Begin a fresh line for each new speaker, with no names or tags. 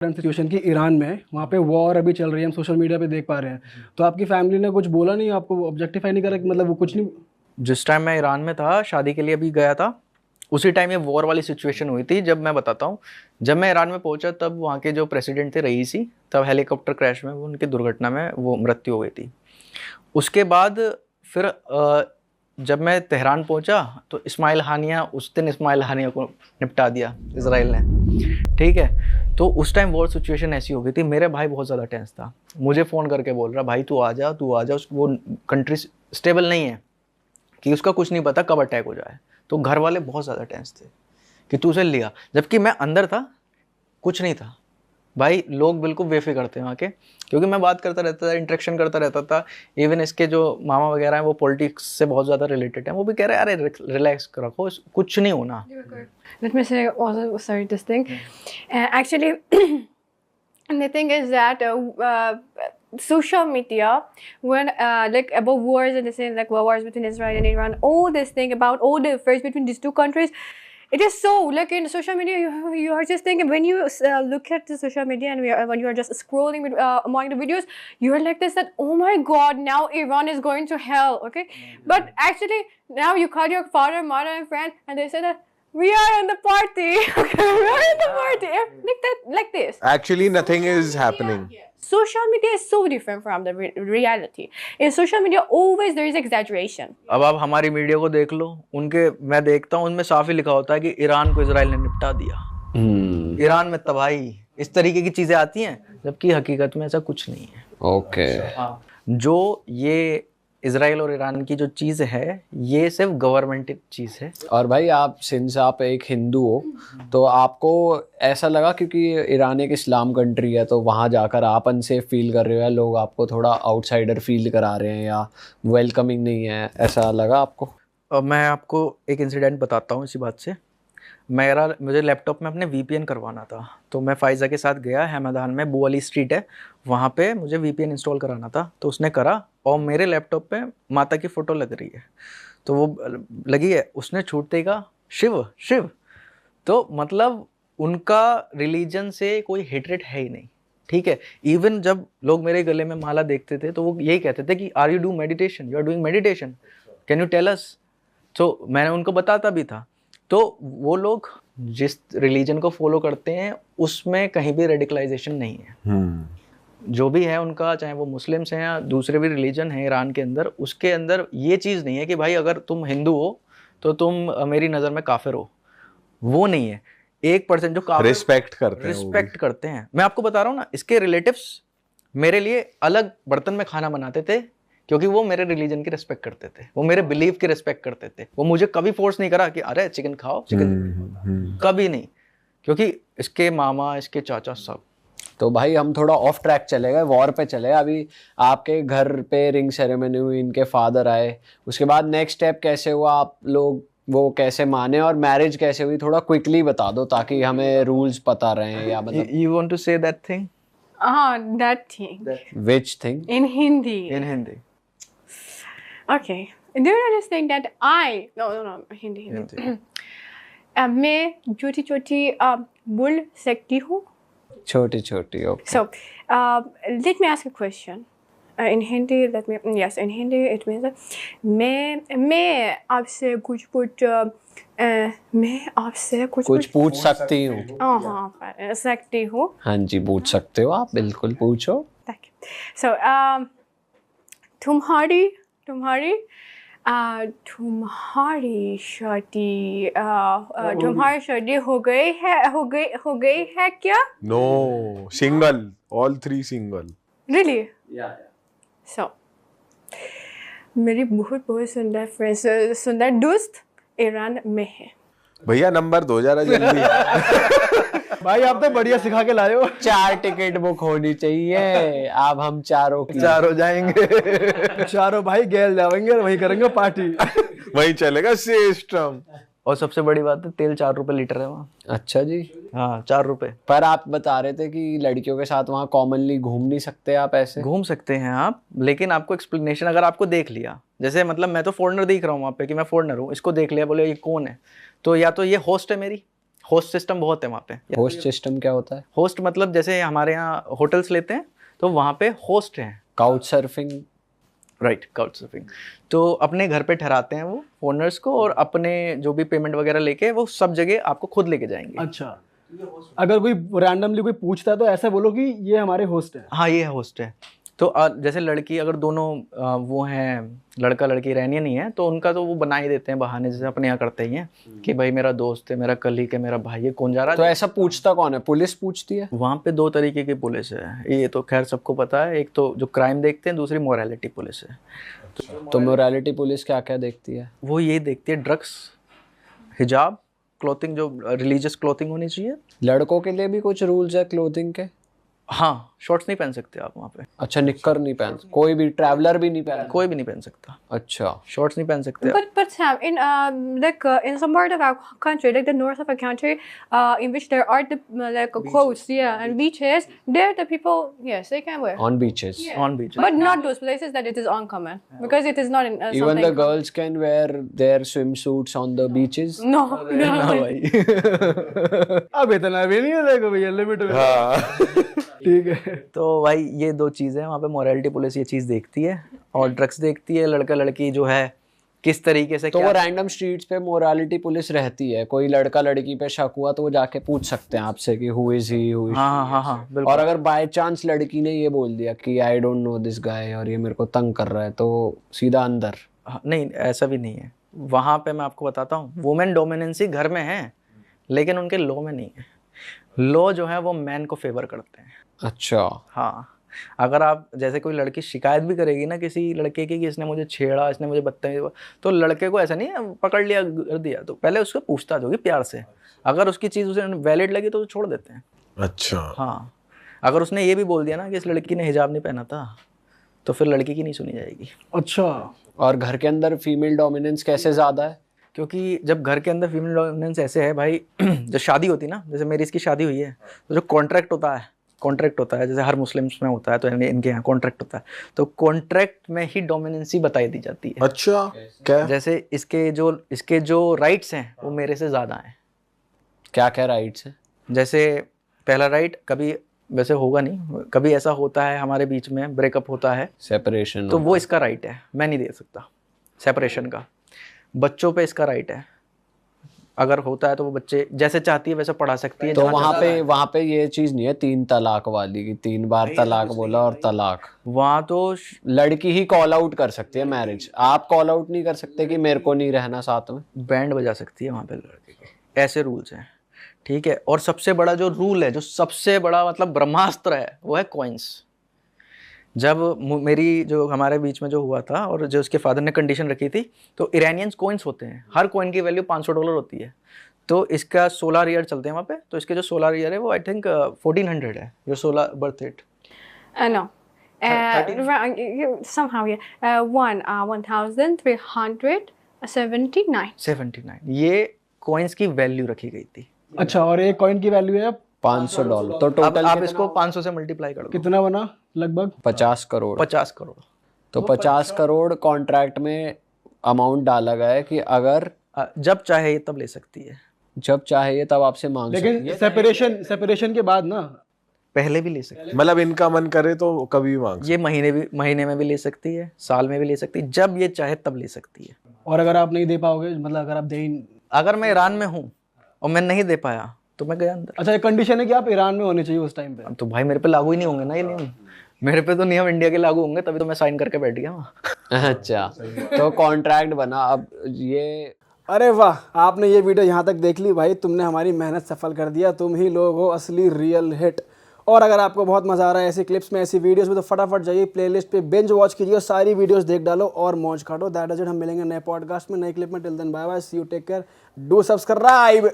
Current situation की Iran में, वहाँ पे वॉर अभी चल रही है, हम सोशल मीडिया पे देख पा रहे हैं। तो आपकी फैमिली ने कुछ बोला नहीं, आपको ऑब्जेक्टिफाई नहीं करा, मतलब वो कुछ नहीं?
जिस टाइम मैं ईरान में था, शादी के लिए अभी गया था, उसी टाइम ये वॉर वाली सिचुएशन हुई थी। जब मैं बताता हूँ, जब मैं ईरान में पहुंचा तब वहाँ के जो प्रेसिडेंट थे रईसी, तब हेलीकॉप्टर क्रैश में उनकी दुर्घटना में वो मृत्यु हो गई थी। उसके बाद फिर जब मैं तेहरान पहुंचा तो इस्माइल हानिया, उस दिन इस्माइल हानिया को निपटा दिया इसराइल ने, ठीक है। तो उस टाइम वॉर सिचुएशन ऐसी हो गई थी, मेरे भाई बहुत ज़्यादा टेंस था, मुझे फ़ोन करके बोल रहा भाई तू आ जा, तू आ जा, वो कंट्री स्टेबल नहीं है, कि उसका कुछ नहीं पता कब अटैक हो जाए। तो घर वाले बहुत ज़्यादा टेंस थे कि तू उसे लिया, जबकि मैं अंदर था, कुछ नहीं था भाई। लोग बिल्कुल बेफिक्र थे वहाँ के, क्योंकि मैं बात करता रहता था, इंटरेक्शन करता रहता था। इवन इसके जो मामा वगैरह हैं वो पॉलिटिक्स से बहुत ज़्यादा रिलेटेड हैं, वो भी कह रहे हैं अरे रिलैक्स रखो, कुछ नहीं होना।
Let me say also, sorry, this thing. Actually, the thing is that social media, when like about wars and the same like wars between Israel and Iran, all this thing about all the affairs between these two countries, it is so like in social media you are just thinking when you look at the social media and when you are just scrolling with, among the videos, you are like this that oh my god, now Iran is going to hell, okay? But actually now you call your father, mother and friend and they say that we are in the party, okay? We are in the party, like that, like this.
Actually, nothing is happening.
Social media is so different from the reality. In social media, always there is exaggeration.
अब आप हमारी video को देख लो, उनके मैं देखता हूँ उनमें साफ ही लिखा होता है कि ईरान को इजराइल ने निपटा दिया, ईरान में तबाही, इस तरीके की चीजें आती हैं, जबकि हकीकत में ऐसा कुछ नहीं है।
ओके।
जो ये इजराइल और ईरान की जो चीज़ है, ये सिर्फ गवर्नमेंट चीज़ है।
और भाई आप सिंस आप एक हिंदू हो, तो आपको ऐसा लगा क्योंकि ईरान एक इस्लाम कंट्री है, तो वहाँ जाकर आप अनसेफ फील कर रहे हो या लोग आपको थोड़ा आउटसाइडर फील करा रहे हैं या वेलकमिंग नहीं है, ऐसा लगा आपको?
मैं आपको एक इंसिडेंट बताता हूँ इसी बात से। मुझे लैपटॉप में अपने VPN करवाना था, तो मैं फ़ाइज़ा के साथ गया, हैमदान में बू अली स्ट्रीट है, वहाँ पे मुझे VPN इंस्टॉल कराना था। तो उसने करा और मेरे लैपटॉप पे माता की फ़ोटो लग रही है, तो वो लगी है, उसने छूटते ही कहा शिव शिव। तो मतलब उनका रिलीजन से कोई हेट्रेट है ही नहीं, ठीक है। इवन जब लोग मेरे गले में माला देखते थे तो वो यही कहते थे कि are you do meditation, you are doing meditation, can you tell us. तो मैंने उनको बताता भी था। तो वो लोग जिस रिलीजन को फॉलो करते हैं उसमें कहीं भी रेडिकलाइजेशन नहीं है। जो भी है उनका, चाहे वो मुस्लिम्स हैं या दूसरे भी रिलीजन हैं ईरान के अंदर, उसके अंदर ये चीज़ नहीं है कि भाई अगर तुम हिंदू हो तो तुम मेरी नज़र में काफिर हो, वो नहीं है। 1% जो काफिर रिस्पेक्ट करते हैं। मैं आपको बता रहा हूँ ना, इसके रिलेटिव्स मेरे लिए अलग बर्तन में खाना बनाते थे, क्योंकि वो मेरे रिलीजन की रिस्पेक्ट करते थे, वो मेरे बिलीफ की रिस्पेक्ट करते थे। वो मुझे कभी फोर्स नहीं करा कि अरे चिकन खाओ, चिकन, कभी नहीं, क्योंकि इसके मामा, इसके चाचा सब।
तो भाई हम थोड़ा ऑफ ट्रैक चले गए, वॉर पे चले गए। अभी आपके घर पे रिंग सेरेमनी हुई, इनके फादर आए, उसके बाद नेक्स्ट स्टेप कैसे हुआ, आप लोग वो कैसे माने और मैरिज कैसे हुई, थोड़ा क्विकली बता दो ताकि हमें रूल्स पता रहे। या मतलब
you want to say that thing?
That thing.
Which thing?
In Hindi.
In Hindi.
Okay. Do you know this thing that no, Hindi. मैं छोटी छोटी बोल सकती हूँ?
छोटी छोटी, okay.
So, let me ask a question. In Hindi, in Hindi it means मैं आपसे कुछ
पूछ सकती हूँ।
हाँ, सकती हूँ।
हाँ जी, पूछ सकते हो आप, बिल्कुल पूछो।
So, तुम्हारी शादी हो गई है क्या?
No, single, all three single.
Really? Yeah. So, मेरी बहुत सुंदर फ्रेंड्स, सुंदर दोस्त ईरान में है।
भैया नंबर दो जरा जल्दी।
भाई आप तो बढ़िया सिखा के लाए हो।
4 टिकट बुक होनी चाहिए, अब हम चारों
जाएंगे।
चारों भाई गैल जाएंगे, वहीं करेंगे पार्टी।
वहीं चलेगा सिस्टम।
और सबसे बड़ी बात है, तेल 4 रुपए लीटर है वहाँ।
अच्छा जी।
हाँ, 4 रुपए।
पर आप बता रहे थे कि लड़कियों के साथ वहाँ कॉमनली घूम नहीं सकते आप, ऐसे?
घूम सकते हैं आप, लेकिन आपको एक्सप्लेनेशन, अगर आपको देख लिया, जैसे मतलब मैं तो फॉरेनर दिख रहा हूँ वहाँ पे कि मैं फॉरेनर हूँ, इसको देख लिया, बोले ये कौन है, तो या तो ये होस्ट है मेरी, होस्ट सिस्टम बहुत है वहाँ पे।
होस्ट सिस्टम क्या होता है?
होस्ट मतलब जैसे हमारे यहाँ होटल्स लेते हैं तो वहाँ पे होस्ट हैं।
Couch surfing.
Right, couch surfing. तो अपने घर पे ठहराते हैं वो ओनर्स को, और अपने जो भी पेमेंट वगैरह लेके वो सब जगह आपको खुद लेके जाएंगे।
अच्छा, अगर कोई रैंडमली कोई पूछता है तो ऐसा बोलो कि ये हमारे होस्ट है।
हाँ, ये होस्ट है। तो जैसे लड़की अगर दोनों वो हैं, लड़का लड़की रहनी नहीं है, तो उनका तो वो बना ही देते हैं बहाने, जैसे अपने यहाँ करते ही हैं कि भाई मेरा दोस्त है, मेरा कलीग है, मेरा भाई है, कौन जा रहा
तो
है।
ऐसा पूछता कौन है? पुलिस पूछती है?
वहाँ पे 2 तरीके की पुलिस है, ये तो खैर सबको पता है। एक तो जो क्राइम देखते हैं, दूसरी मोरालिटी पुलिस है।
तो मोरालिटी पुलिस क्या क्या देखती है?
वो ये देखती है ड्रग्स, हिजाब, क्लोथिंग, जो रिलीजियस क्लोथिंग होनी चाहिए।
लड़कों के लिए भी कुछ रूल्स है क्लोथिंग के?
हाँ, शॉर्ट्स नहीं पहन सकते आप वहाँ पे।
अच्छा, निक्कर नहीं पहन, कोई भी ट्रैवलर भी नहीं पहन?
कोई भी नहीं पहन सकता,
अच्छा,
शॉर्ट्स नहीं पहन सकते।
But Sam, in in some part of our country, like the north of our country, in which there are the coasts, yeah, and beaches, there the people, yes, they can wear.
on beaches.
On beach.
But not those places that it is uncommon, because it is not in
Even
something.
the girls can wear their swimsuits on the beaches.
No,
ना
no.
भाई।
अब इतना भी नहीं है, देखो भैया limit में।
हाँ
ठीक है।
तो भाई ये 2 चीज़ें हैं वहाँ पे। मोरालिटी पुलिस ये चीज़ देखती है, और ड्रग्स देखती है। लड़का लड़की जो है किस तरीके से,
तो
क्या
वो रैंडम स्ट्रीट्स पे मोरालिटी पुलिस रहती है, कोई लड़का लड़की पे शक हुआ तो वो जाके पूछ सकते हैं आपसे कि who is he, who is.
हाँ हाँ हाँ, बिल्कुल।
और अगर बाय चांस लड़की ने ये बोल दिया कि I don't know this guy और ये मेरे को तंग कर रहा है, तो सीधा अंदर?
हाँ, नहीं ऐसा भी नहीं है। वहाँ पे मैं आपको बताता हूँ, वुमेन डोमिनेंसी घर में है, लेकिन उनके लॉ में नहीं है। लॉ जो है वो मैन को फेवर करते हैं।
अच्छा।
हाँ, अगर आप जैसे कोई लड़की शिकायत भी करेगी ना किसी लड़के की कि इसने मुझे छेड़ा, इसने मुझे बदतमीजी, तो लड़के को ऐसा नहीं है पकड़ लिया कर दिया, तो पहले उसको पूछताछ होगी प्यार से। अगर उसकी चीज़ उसे वैलिड लगी तो छोड़ देते हैं।
अच्छा।
हाँ, अगर उसने ये भी बोल दिया ना कि इस लड़की ने हिजाब नहीं पहना था, तो फिर लड़की की नहीं सुनी जाएगी।
अच्छा,
और घर के अंदर फीमेल डोमिनेंस कैसे ज़्यादा है?
क्योंकि जब घर के अंदर फीमेल डोमिनेंस ऐसे है भाई, जब शादी होती है ना, जैसे मेरी इसकी शादी हुई है, तो जो कॉन्ट्रैक्ट होता है, जैसे हर मुस्लिम्स में होता है, तो इनके यहाँ कॉन्ट्रैक्ट होता है, तो कॉन्ट्रैक्ट में ही डोमिनेंसी बताई दी जाती है।
अच्छा, क्या?
जैसे इसके जो राइट्स हैं वो मेरे से ज़्यादा हैं।
क्या क्या राइट्स है?
जैसे पहला राइट, कभी वैसे होगा नहीं, कभी ऐसा होता है हमारे बीच में ब्रेकअप होता है,
सेपरेशन,
तो वो इसका राइट है, मैं नहीं दे सकता सेपरेशन का। बच्चों पे इसका राइट है, अगर होता है तो वो बच्चे जैसे चाहती है वैसे पढ़ा सकती है।
तो वहाँ पे ये चीज नहीं है 3 तलाक वाली की, 3 बार तलाक बोला और तलाक?
वहाँ तो
लड़की ही कॉल आउट कर सकती है मैरिज, आप कॉल आउट नहीं कर सकते कि मेरे को नहीं रहना साथ में?
बैंड बजा सकती है वहाँ पे लड़के के, ऐसे रूल्स हैं, ठीक है। और सबसे बड़ा जो रूल है, जो सबसे बड़ा मतलब ब्रह्मास्त्र है, वो है कॉइन्स। जब मेरी जो हमारे बीच में जो हुआ था और जो उसके फादर ने कंडीशन रखी थी, तो इरानियंस कॉइन्स होते हैं, हर कॉइन की वैल्यू $500 होती है। तो इसका सोलर ईयर चलते हैं वहाँ पे, तो इसके जो सोलर ईयर है वो आई थिंक 1400 है, जो solar birth rate.
No. Somehow, yeah. 1379.
79 ये कॉइन्स की वैल्यू रखी गई थी।
अच्छा, और एक कॉइन की वैल्यू है
$500। तो
अब
टोटल
आप इसको 500 से मल्टीप्लाई कर दो,
कितना बना? लगभग
50 करोड़।
50 करोड़।
तो 50 करोड़ कॉन्ट्रैक्ट में अमाउंट डाला गया है कि अगर
जब चाहे तब ले सकती है,
जब चाहिए तब आपसे मांग सकती है।
लेकिन सेपरेशन के बाद ना,
पहले भी ले सकती है।
मतलब इनका मन करे तो कभी भी मांग
ये महीने में भी ले सकती है, साल में भी ले सकती है, जब ये चाहे तब ले सकती है।
और अगर आप नहीं दे पाओगे, मतलब अगर आप दे ही,
अगर मैं ईरान में हूँ और मैं नहीं दे पाया तो मैं गया अंदर।
अच्छा, एक कंडीशन है कि आप ईरान में होने चाहिए उस टाइम पे।
अब तो भाई मेरे पे लागू ही नहीं होंगे ना ये नियम, मेरे पे तो नियम इंडिया के लागू होंगे, तभी तो मैं साइन करके बैठ गया वहाँ।
अच्छा, तो कॉन्ट्रैक्ट बना। अब ये
अरे वाह, आपने ये वीडियो यहाँ तक देख ली भाई, तुमने हमारी मेहनत सफल कर दिया, तुम ही लोग हो असली रियल हिट। और अगर आपको बहुत मज़ा आ रहा है ऐसी क्लिप्स में, ऐसी वीडियोस में, तो फटाफट जाइए प्लेलिस्ट पे, बिंज वॉच कीजिए और सारी वीडियोस देख डालो और मौज काटो। That is it. हम मिलेंगे नए पॉडकास्ट में, नए क्लिप में। Till then bye bye, see you, take care, do subscribe.